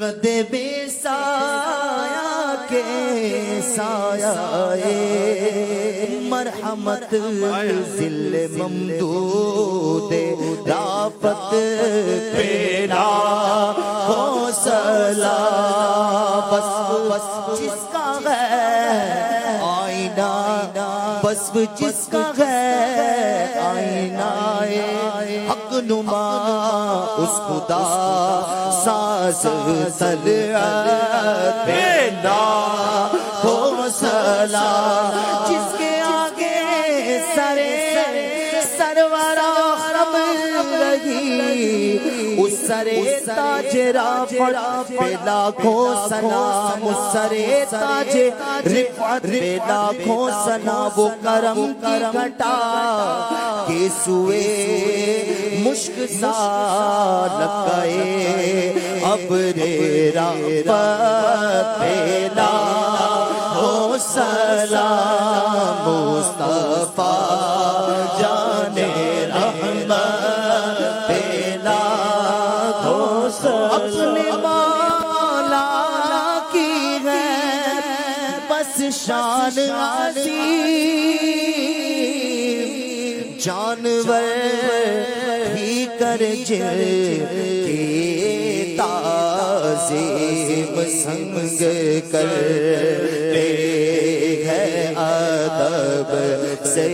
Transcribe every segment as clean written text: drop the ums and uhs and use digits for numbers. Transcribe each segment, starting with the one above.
قدم سایہ کے سایہ مرحمت ذل ممدود رافت پینا حوصلہ بس جس کا ہے آئینہ بس جس کا ہے آئینہ حق نما اس خدا ساز طلعت پینا حوصلہ جس کے آگے سرورا خم رہی اس سرے تاج رفعت پہ لاکھوں سلام اس سرے تاج رفعت پہ لاکھوں سلام وہ کرم کی گھٹا کے سوئے مشک سا لگائے ابر رحمت پہ لاکھوں سلام مصطفیٰ جان رحمت پہ لاکھوں سلام اپنے مولا کی ہے بس شان عظیم جانور بھی کر جل کے تعظیم سنگ کرتے ہیں ادب سے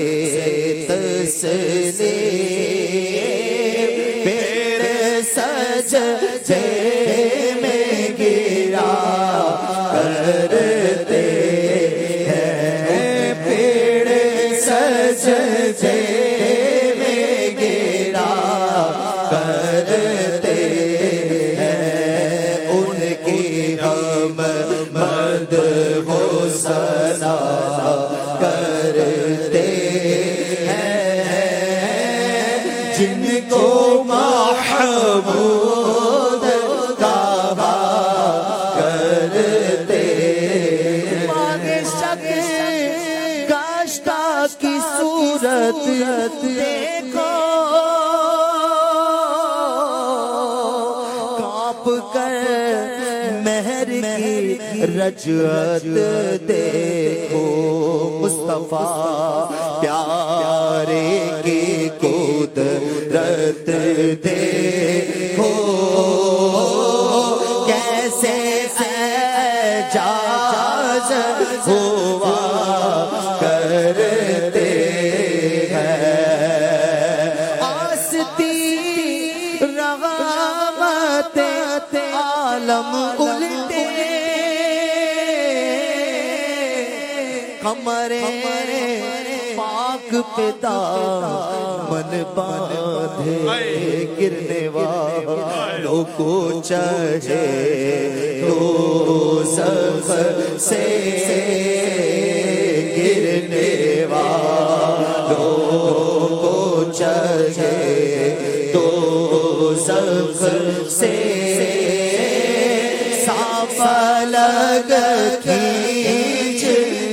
تسلیم پیر سجدے میں گرا کرتے ہیں پیر سجدے جن کو محمود کہا کرتے مانگے شک کاشتہ کی صورت دیکھو کانپ کر مہر کی رجعت دیکھو مصطفیٰ پیارے کی قدرت دیکھو کیسے اعجاز ہوا کرتے ہیں آستی رغبت عالم الٹے قمر پاک پہ دامن باندھے گرنے والوں کو چاہے دوزخ سے گرنے والوں کو چاہے دوزخ سے صاف لگ کھینچ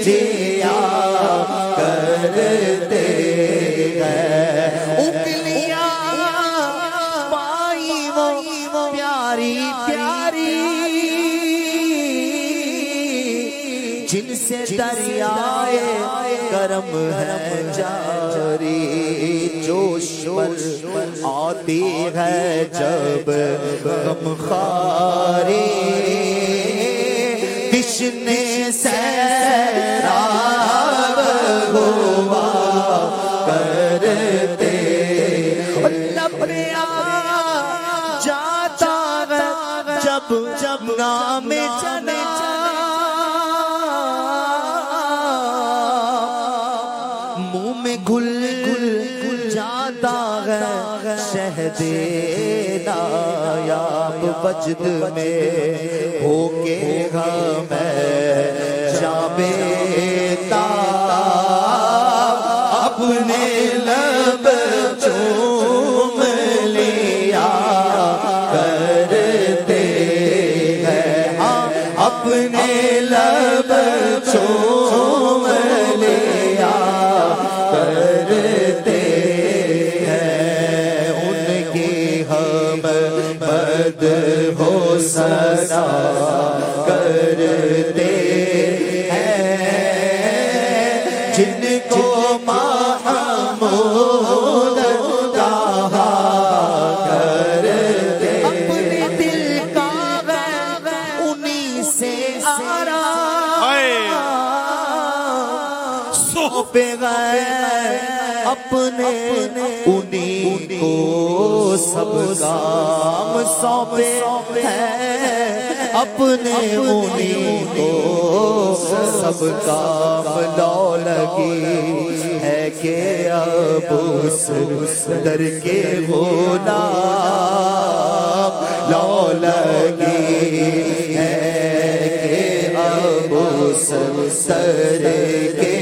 دیا کرتے ہیں انگلیاں پائی وہ پیاری پیاری جن سے دریائے کرم ہے جاری جوش پر آتی ہے جب غم خواری کشنے سیراب ہوا کرتے لبیا جاتا ہے جب نام چنا منہ میں گل جاتا ہے شہد نایاب وجد میں ہو کے ہمیں جابے اپنے لب چوم لیا کرتے ہیں اپنے لب چوم لیا کرتے ہیں ان کی ہم بد ہو سکتے سنا کرتے ہیں جن کو محمود کہا کرتے اپنے دل کا غیر انہی سے سونپے گئے اپنے انہی کو سب کام سونپے ہیں اپنے انہی کو سب کام لو لگی ہے کہ ابو سر کے غلام لو لگی ہے کہ ابو سر کے